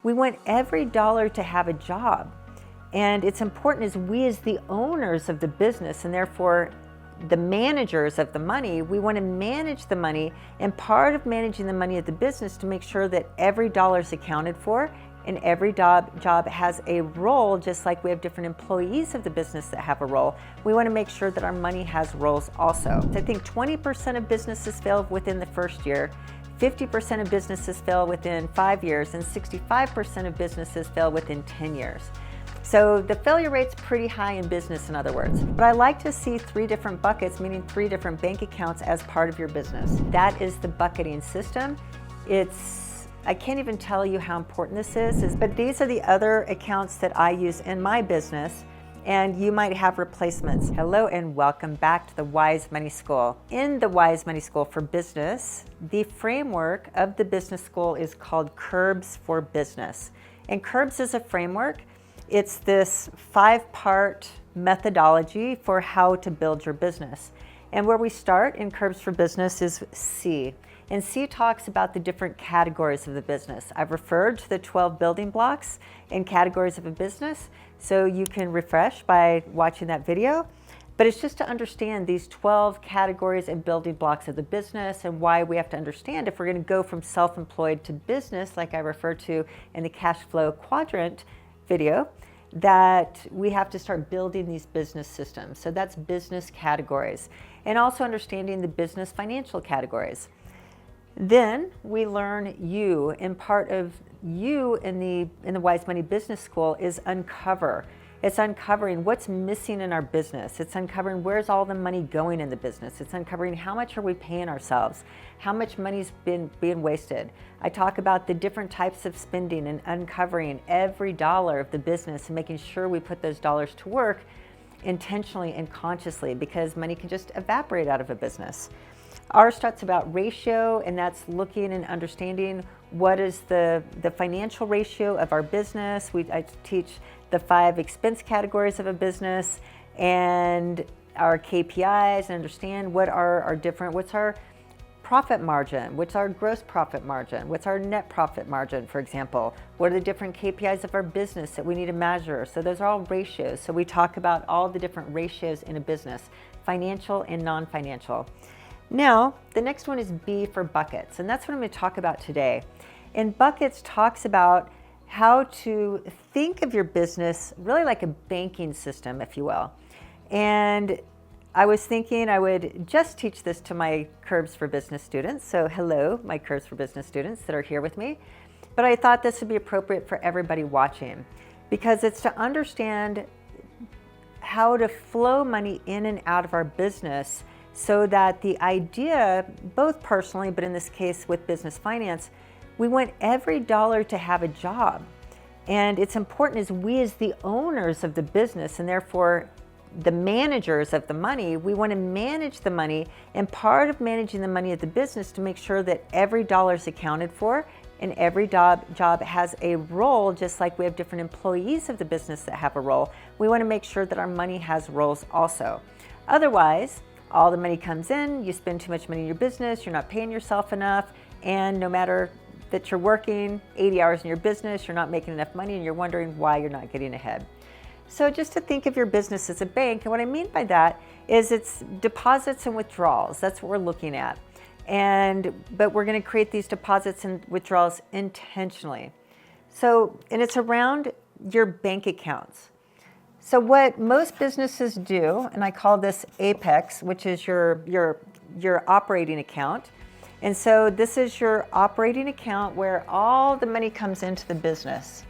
We want every dollar to have a job. And it's important as we as the owners of the business and therefore the managers of the money, we want to manage the money, and part of managing the money of the business to make sure that every dollar is accounted for and every job has a role, just like we have different employees of the business that have a role. We want to make sure that our money has roles also. So I think 20% of businesses fail within the first year, 50% of businesses fail within 5 years, and 65% of businesses fail within 10 years. So the failure rate's pretty high in business, in other words. But I like to see 3 different buckets, meaning 3 different bank accounts as part of your business. That is the bucketing system. I can't even tell you how important this is, but these are the other accounts that I use in my business, and you might have replacements. Hello and welcome back to the Wise Money School. In the Wise Money School for Business, the framework of the business school is called Curbs for Business. And Curbs is a framework. It's this 5-part methodology for how to build your business. And where we start in Curbs for Business is C. And C talks about the different categories of the business. I've referred to the 12 building blocks and categories of a business, so you can refresh by watching that video. But it's just to understand these 12 categories and building blocks of the business and why we have to understand if we're going to go from self-employed to business, like I referred to in the cash flow quadrant video, that we have to start building these business systems. So that's business categories, and also understanding the business financial categories. Then we learn U, and part of U in the Wise Money Business School is uncover. It's uncovering what's missing in our business. It's uncovering where's all the money going in the business. It's uncovering how much are we paying ourselves, how much money's being wasted. I talk about the different types of spending and uncovering every dollar of the business and making sure we put those dollars to work intentionally and consciously, because money can just evaporate out of a business. R starts about ratio, and that's looking and understanding what is the financial ratio of our business. I teach the 5 expense categories of a business and our KPIs, and understand what are our different, what's our profit margin, what's our gross profit margin, what's our net profit margin, for example. What are the different KPIs of our business that we need to measure? So those are all ratios. So we talk about all the different ratios in a business, financial and non-financial. Now, the next one is B for buckets, and that's what I'm going to talk about today. And buckets talks about how to think of your business really like a banking system, if you will. And I was thinking I would just teach this to my Curbs for Business students. So hello, my Curbs for Business students that are here with me. But I thought this would be appropriate for everybody watching, because it's to understand how to flow money in and out of our business, so that the idea, both personally, but in this case with business finance, we want every dollar to have a job. And it's important as we as the owners of the business and therefore the managers of the money, we want to manage the money, and part of managing the money of the business to make sure that every dollar is accounted for and every job has a role, just like we have different employees of the business that have a role. We want to make sure that our money has roles also. Otherwise, all the money comes in, you spend too much money in your business, you're not paying yourself enough, and no matter that you're working 80 hours in your business, you're not making enough money, and you're wondering why you're not getting ahead. So just to think of your business as a bank, and what I mean by that is it's deposits and withdrawals. That's what we're looking at. But we're going to create these deposits and withdrawals intentionally. And it's around your bank accounts. So what most businesses do, and I call this Apex, which is your operating account. And so this is your operating account where all the money comes into the business.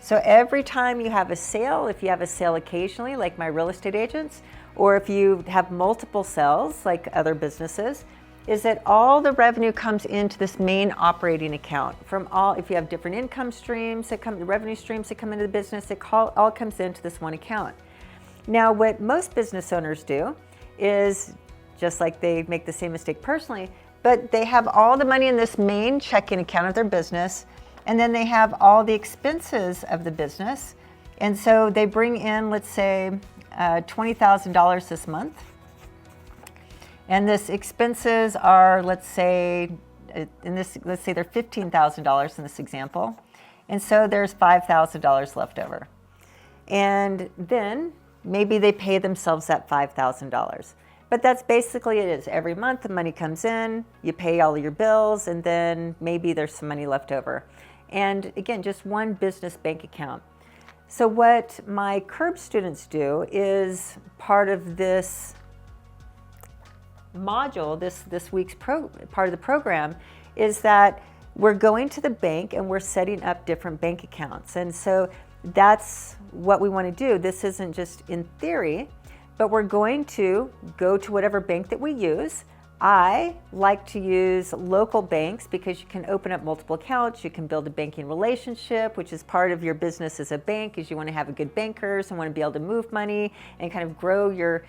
So every time you have a sale, if you have a sale occasionally, like my real estate agents, or if you have multiple sales, like other businesses, is that all the revenue comes into this main operating account from if you have different income streams revenue streams that come into the business, it all comes into this one account. Now, what most business owners do is, just like they make the same mistake personally, but they have all the money in this main checking account of their business, and then they have all the expenses of the business. And so they bring in, let's say, $20,000 this month. And this expenses are, let's say they're $15,000 in this example. And so there's $5,000 left over. And then maybe they pay themselves that $5,000. But that's basically it is. Every month the money comes in, you pay all your bills, and then maybe there's some money left over. And again, just one business bank account. So what my CURB students do is part of this module, this week's part of the program, is that we're going to the bank and we're setting up different bank accounts. And so that's what we want to do. This isn't just in theory, but we're going to go to whatever bank that we use. I like to use local banks because you can open up multiple accounts, you can build a banking relationship, which is part of your business as a bank, is you want to have a good bankers and want to be able to move money and kind of grow your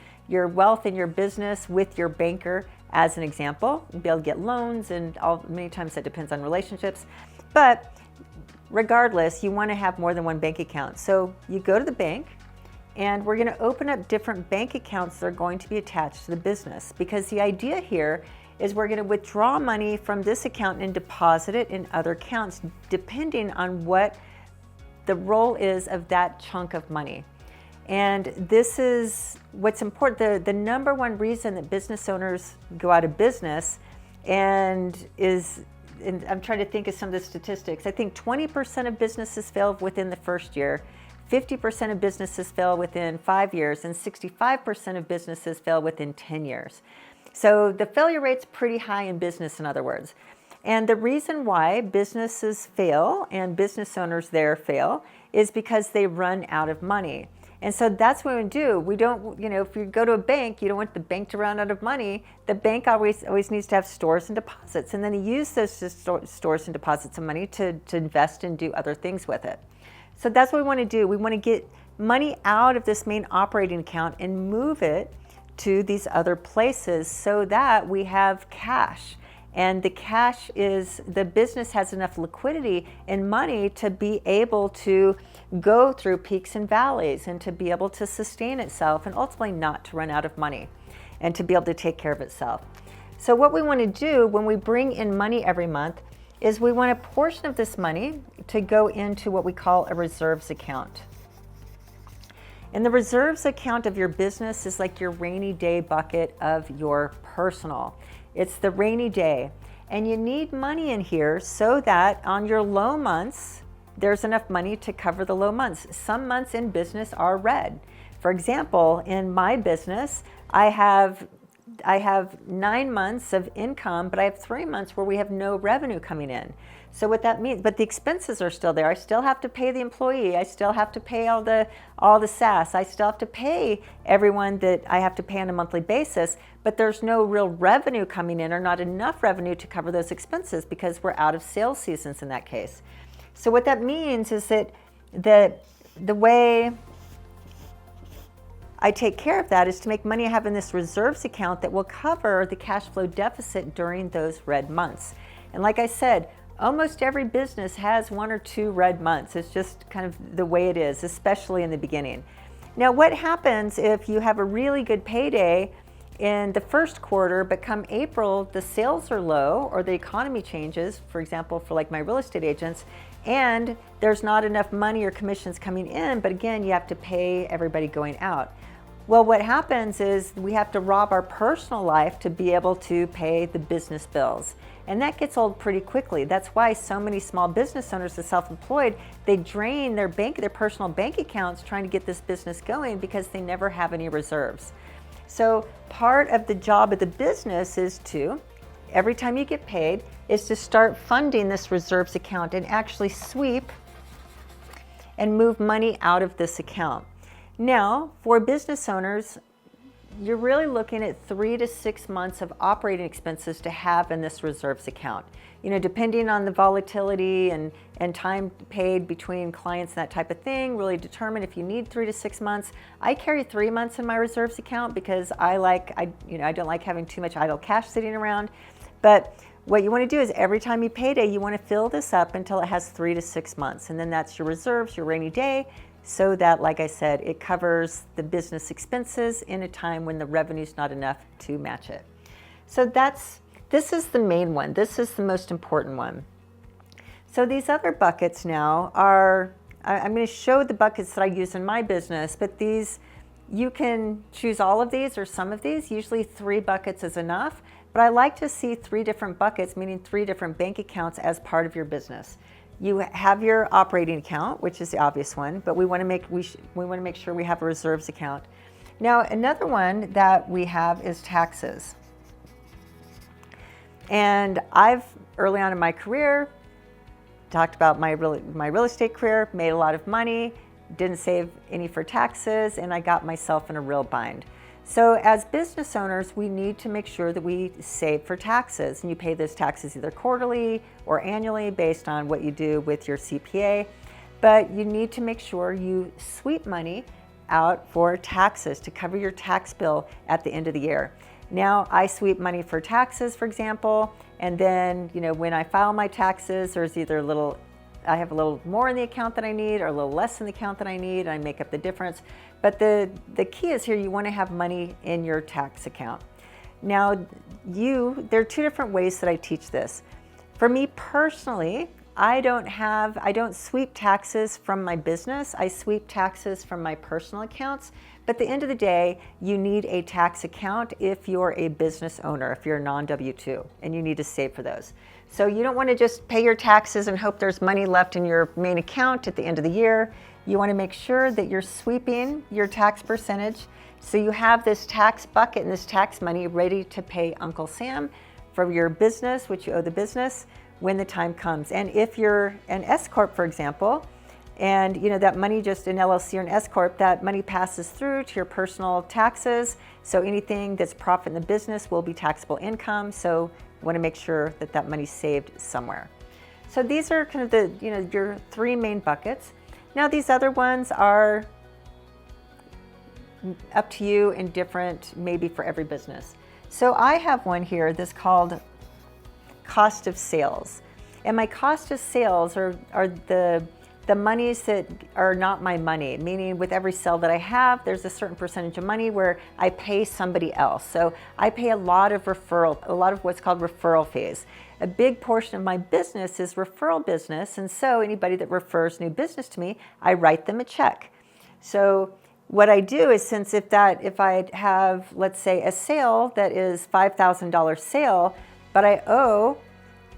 wealth in your business with your banker as an example, and be able to get loans, and many times that depends on relationships. But regardless, you want to have more than one bank account. So you go to the bank, and we're going to open up different bank accounts that are going to be attached to the business, because the idea here is we're going to withdraw money from this account and deposit it in other accounts depending on what the role is of that chunk of money. And this is what's important. The number one reason that business owners go out of business and I'm trying to think of some of the statistics. I think 20% of businesses fail within the first year. 50% of businesses fail within 5 years, and 65% of businesses fail within 10 years. So the failure rate's pretty high in business, in other words. And the reason why businesses fail and business owners there fail is because they run out of money. And so that's what we do. We don't, if you go to a bank, you don't want the bank to run out of money. The bank always needs to have stores and deposits, and then you use those stores and deposits of money to invest and do other things with it. So that's what we want to do. We want to get money out of this main operating account and move it to these other places so that we have cash. And the cash is, the business has enough liquidity and money to be able to go through peaks and valleys and to be able to sustain itself and ultimately not to run out of money and to be able to take care of itself. So what we want to do when we bring in money every month is we want a portion of this money to go into what we call a reserves account. And the reserves account of your business is like your rainy day bucket of your personal. It's the rainy day. And you need money in here so that on your low months, there's enough money to cover the low months. Some months in business are red. For example, in my business, I have 9 months of income, but I have 3 months where we have no revenue coming in. So what that means, but the expenses are still there. I still have to pay the employee. I still have to pay all the SaaS. I still have to pay everyone that I have to pay on a monthly basis, but there's no real revenue coming in or not enough revenue to cover those expenses because we're out of sales seasons in that case. So what that means is that the way I take care of that is to make money I have in this reserves account that will cover the cash flow deficit during those red months. And like I said, almost every business has 1 or 2 red months. It's just kind of the way it is, especially in the beginning. Now, what happens if you have a really good payday in the first quarter, but come April, the sales are low or the economy changes, for example, for like my real estate agents, and there's not enough money or commissions coming in, but again, you have to pay everybody going out. Well, what happens is we have to rob our personal life to be able to pay the business bills. And that gets old pretty quickly. That's why so many small business owners, the self-employed, they drain their personal bank accounts trying to get this business going because they never have any reserves. So part of the job of the business is to, every time you get paid, is to start funding this reserves account and actually sweep and move money out of this account. Now, for business owners, you're really looking at 3 to 6 months of operating expenses to have in this reserves account. Depending on the volatility and time paid between clients and that type of thing, really determine if you need 3 to 6 months. I carry 3 months in my reserves account because I don't like having too much idle cash sitting around. But what you want to do is every time you payday, you want to fill this up until it has 3 to 6 months. And then that's your reserves, your rainy day, so that, like I said, it covers the business expenses in a time when the revenue's not enough to match it. So this is the main one. This is the most important one. So these other buckets now are, I'm going to show the buckets that I use in my business, but these, you can choose all of these or some of these. Usually 3 buckets is enough, but I like to see 3 different buckets, meaning 3 different bank accounts as part of your business. You have your operating account, which is the obvious one, but we want to make sure we have a reserves account. Now, another one that we have is taxes. And I've, early on in my career, talked about my real estate career, made a lot of money, didn't save any for taxes, and I got myself in a real bind. So as business owners, we need to make sure that we save for taxes, and you pay those taxes either quarterly or annually based on what you do with your CPA. But you need to make sure you sweep money out for taxes to cover your tax bill at the end of the year. Now I sweep money for taxes, for example, and then, when I file my taxes, there's either I have a little more in the account than I need or a little less in the account than I need, and I make up the difference. But the key is here, you want to have money in your tax account. Now, there are 2 different ways that I teach this. For me personally, I don't sweep taxes from my business. I sweep taxes from my personal accounts. But at the end of the day, you need a tax account if you're a business owner, if you're a non-W-2, and you need to save for those. So you don't want to just pay your taxes and hope there's money left in your main account at the end of the year. You want to make sure that you're sweeping your tax percentage so you have this tax bucket and this tax money ready to pay Uncle Sam for your business, which you owe the business, when the time comes. And if you're an S Corp, for example, and that money, just an LLC or an S Corp, that money passes through to your personal taxes. So anything that's profit in the business will be taxable income. So you want to make sure that that money's saved somewhere. So these are kind of your 3 main buckets. Now these other ones are up to you and different maybe for every business. So I have one here that's called cost of sales. And my cost of sales are the monies that are not my money, meaning with every sale that I have, there's a certain percentage of money where I pay somebody else. So I pay a lot of what's called referral fees. A big portion of my business is referral business, and so anybody that refers new business to me, I write them a check. So what I do is, if I have, let's say, a sale that is $5,000 sale, but I owe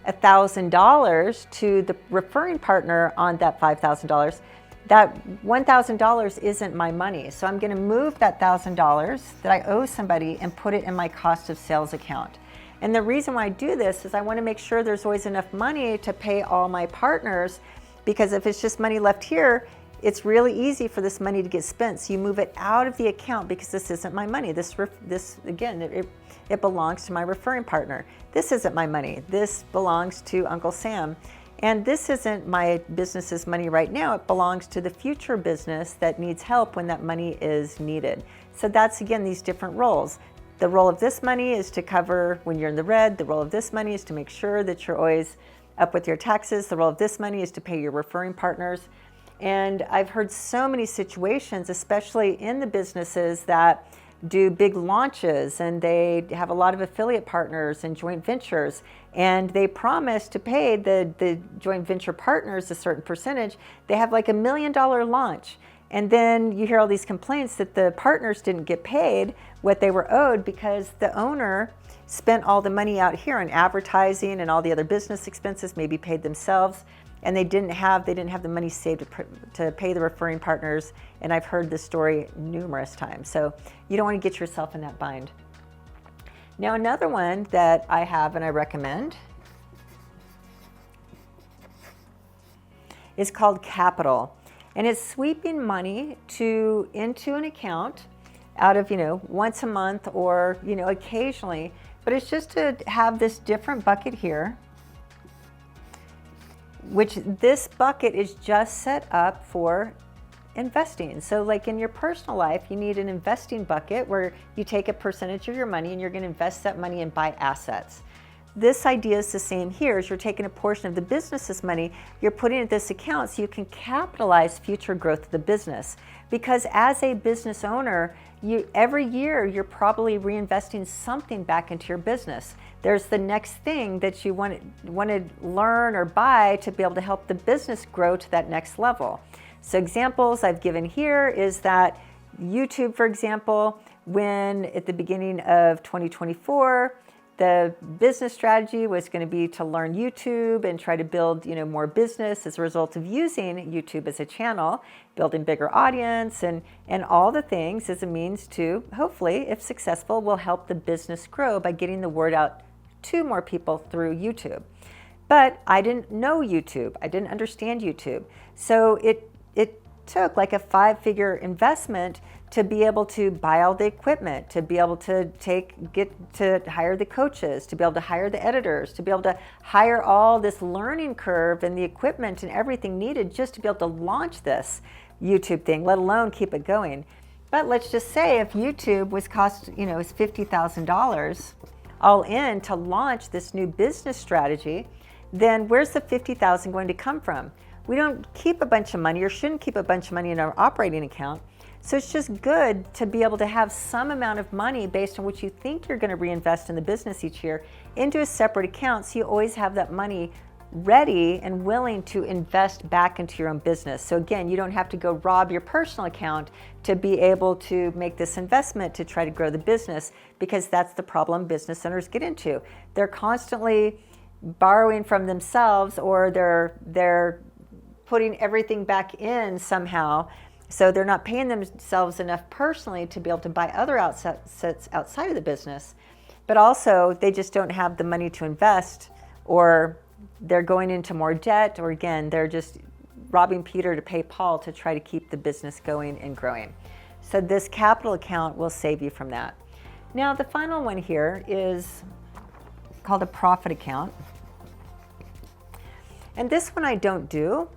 $1,000 to the referring partner on that $5,000, that $1,000 isn't my money. So I'm going to move that $1,000 that I owe somebody and put it in my cost of sales account. And the reason why I do this is I want to make sure there's always enough money to pay all my partners, because if it's just money left here, it's really easy for this money to get spent. So you move it out of the account because this isn't my money. This again, it belongs to my referring partner. This isn't my money. This belongs to Uncle Sam. And this isn't my business's money right now. It belongs to the future business that needs help when that money is needed. So that's, again, these different roles. The role of this money is to cover when you're in the red. The role of this money is to make sure that you're always up with your taxes. The role of this money is to pay your referring partners. And I've heard so many situations, especially in the businesses that do big launches and they have a lot of affiliate partners and joint ventures, and they promise to pay the joint venture partners a certain percentage. They have like $1 million launch, and then you hear all these complaints that the partners didn't get paid what they were owed because the owner spent all the money out here on advertising and all the other business expenses, maybe paid themselves, and they didn't have the money saved to pay the referring partners. And I've heard this story numerous times. So you don't want to get yourself in that bind. Now, another one that I have and I recommend is called Capital. And it's sweeping money into an account out of, once a month or, occasionally. But it's just to have this different bucket here, which this bucket is just set up for investing. So like in your personal life, you need an investing bucket where you take a percentage of your money and you're going to invest that money and buy assets. This idea is the same here. As you're taking a portion of the business's money, you're putting it in this account so you can capitalize future growth of the business. Because as a business owner, every year you're probably reinvesting something back into your business. There's the next thing that you want to learn or buy to be able to help the business grow to that next level. So examples I've given here is that YouTube, for example, when at the beginning of 2024, the business strategy was going to be to learn YouTube and try to build, more business as a result of using YouTube as a channel, building bigger audience and all the things as a means to, hopefully, if successful, will help the business grow by getting the word out to more people through YouTube. But I didn't know YouTube. I didn't understand YouTube. So it took like a 5-figure investment to be able to buy all the equipment, to be able to get to hire the coaches, to be able to hire the editors, to be able to hire all this learning curve and the equipment and everything needed just to be able to launch this YouTube thing, let alone keep it going. But let's just say if YouTube was cost, is $50,000 all in to launch this new business strategy, then where's the $50,000 going to come from? We don't keep a bunch of money or shouldn't keep a bunch of money in our operating account. So it's just good to be able to have some amount of money based on what you think you're going to reinvest in the business each year into a separate account, so you always have that money ready and willing to invest back into your own business. So again, you don't have to go rob your personal account to be able to make this investment to try to grow the business, because that's the problem business owners get into. They're constantly borrowing from themselves, or they're putting everything back in somehow. So they're not paying themselves enough personally to be able to buy other assets outside of the business. But also they just don't have the money to invest, or they're going into more debt, or again, they're just robbing Peter to pay Paul to try to keep the business going and growing. So this capital account will save you from that. Now the final one here is called a profit account. And this one I don't do,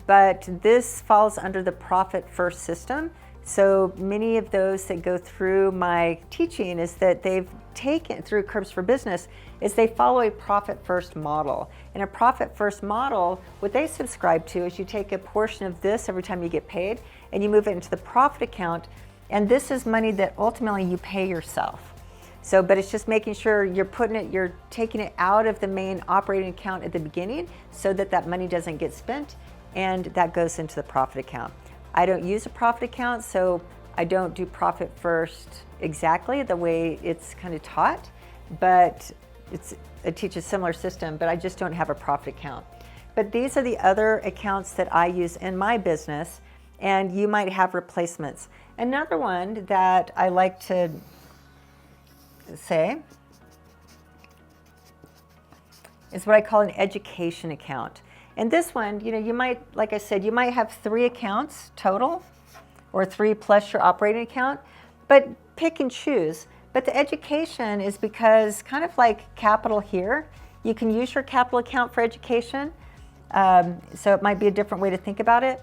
but this falls under the Profit First system. So many of those that go through my teaching is that they've taken through Curbs for Business is they follow a Profit First model. In a Profit First model, what they subscribe to is you take a portion of this every time you get paid and you move it into the profit account. And this is money that ultimately you pay yourself. So, but it's just making sure you're taking it out of the main operating account at the beginning so that that money doesn't get spent, and that goes into the profit account. I don't use a profit account, so I don't do Profit First exactly the way it's kind of taught, but I teach a similar system, but I just don't have a profit account. But these are the other accounts that I use in my business, and you might have replacements. Another one that I like to say is what I call an education account. And this one, you might, like I said, you might have 3 accounts total, or 3 plus your operating account, but pick and choose. But the education is because, kind of like capital here, you can use your capital account for education. So it might be a different way to think about it.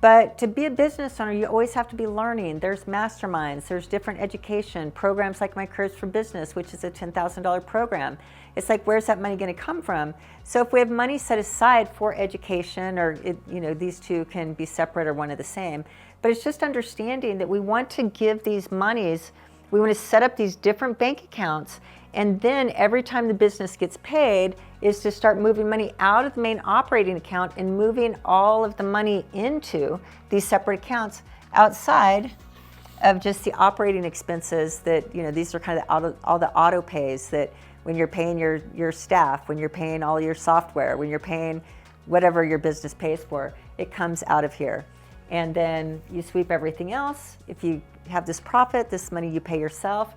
But to be a business owner, you always have to be learning. There's masterminds, there's different education programs like my Curbs for Business, which is a $10,000 program. It's like, where's that money going to come from? So if we have money set aside for education, or these two can be separate or one of the same, but it's just understanding that we want to give these monies, we want to set up these different bank accounts, and then every time the business gets paid is to start moving money out of the main operating account and moving all of the money into these separate accounts outside of just the operating expenses that, these are kind of all the auto pays that when you're paying your staff, when you're paying all your software, when you're paying whatever your business pays for, it comes out of here. And then you sweep everything else. If you have this profit, this money you pay yourself.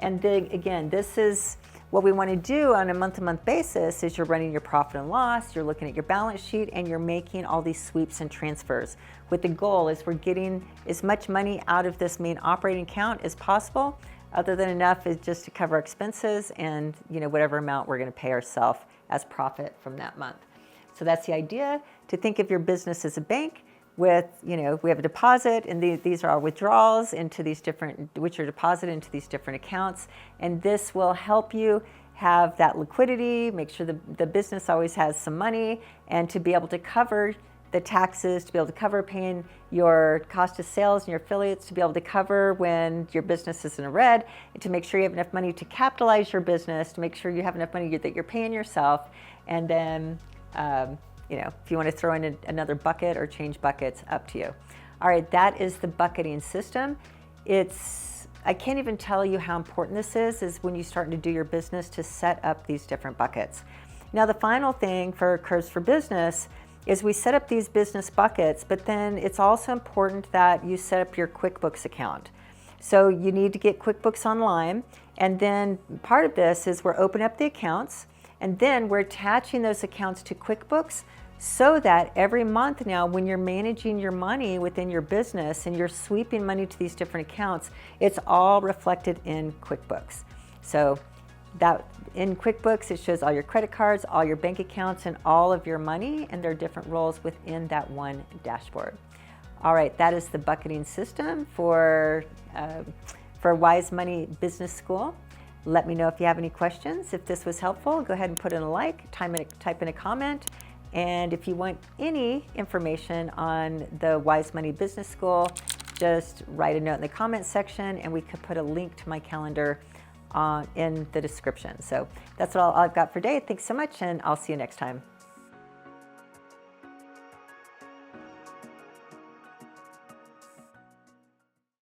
And then again, this is what we want to do on a month-to-month basis is you're running your profit and loss, you're looking at your balance sheet, and you're making all these sweeps and transfers. With the goal is we're getting as much money out of this main operating account as possible, other than enough is just to cover expenses and whatever amount we're going to pay ourselves as profit from that month. So that's the idea, to think of your business as a bank with, we have a deposit, and these are our withdrawals into these different, which are deposited into these different accounts. And this will help you have that liquidity, make sure the business always has some money, and to be able to cover the taxes to be able to cover paying your cost of sales and your affiliates, to be able to cover when your business is in a red, and to make sure you have enough money to capitalize your business, to make sure you have enough money that you're paying yourself. And then, if you want to throw in another bucket or change buckets, up to you. All right, that is the bucketing system. I can't even tell you how important this is when you start to do your business to set up these different buckets. Now, the final thing for Curves for Business is we set up these business buckets, but then it's also important that you set up your QuickBooks account. So you need to get QuickBooks Online, and then part of this is we're opening up the accounts, and then we're attaching those accounts to QuickBooks so that every month now, when you're managing your money within your business and you're sweeping money to these different accounts, it's all reflected in QuickBooks. So that in QuickBooks, it shows all your credit cards, all your bank accounts, and all of your money, and there are different roles within that one dashboard. All right, that is the bucketing system for Wise Money Business School. Let me know if you have any questions. If this was helpful, go ahead and put in a like, type in a comment. And if you want any information on the Wise Money Business School, just write a note in the comment section, and we could put a link to my calendar in the description. So that's all I've got for today. Thanks so much, and I'll see you next time.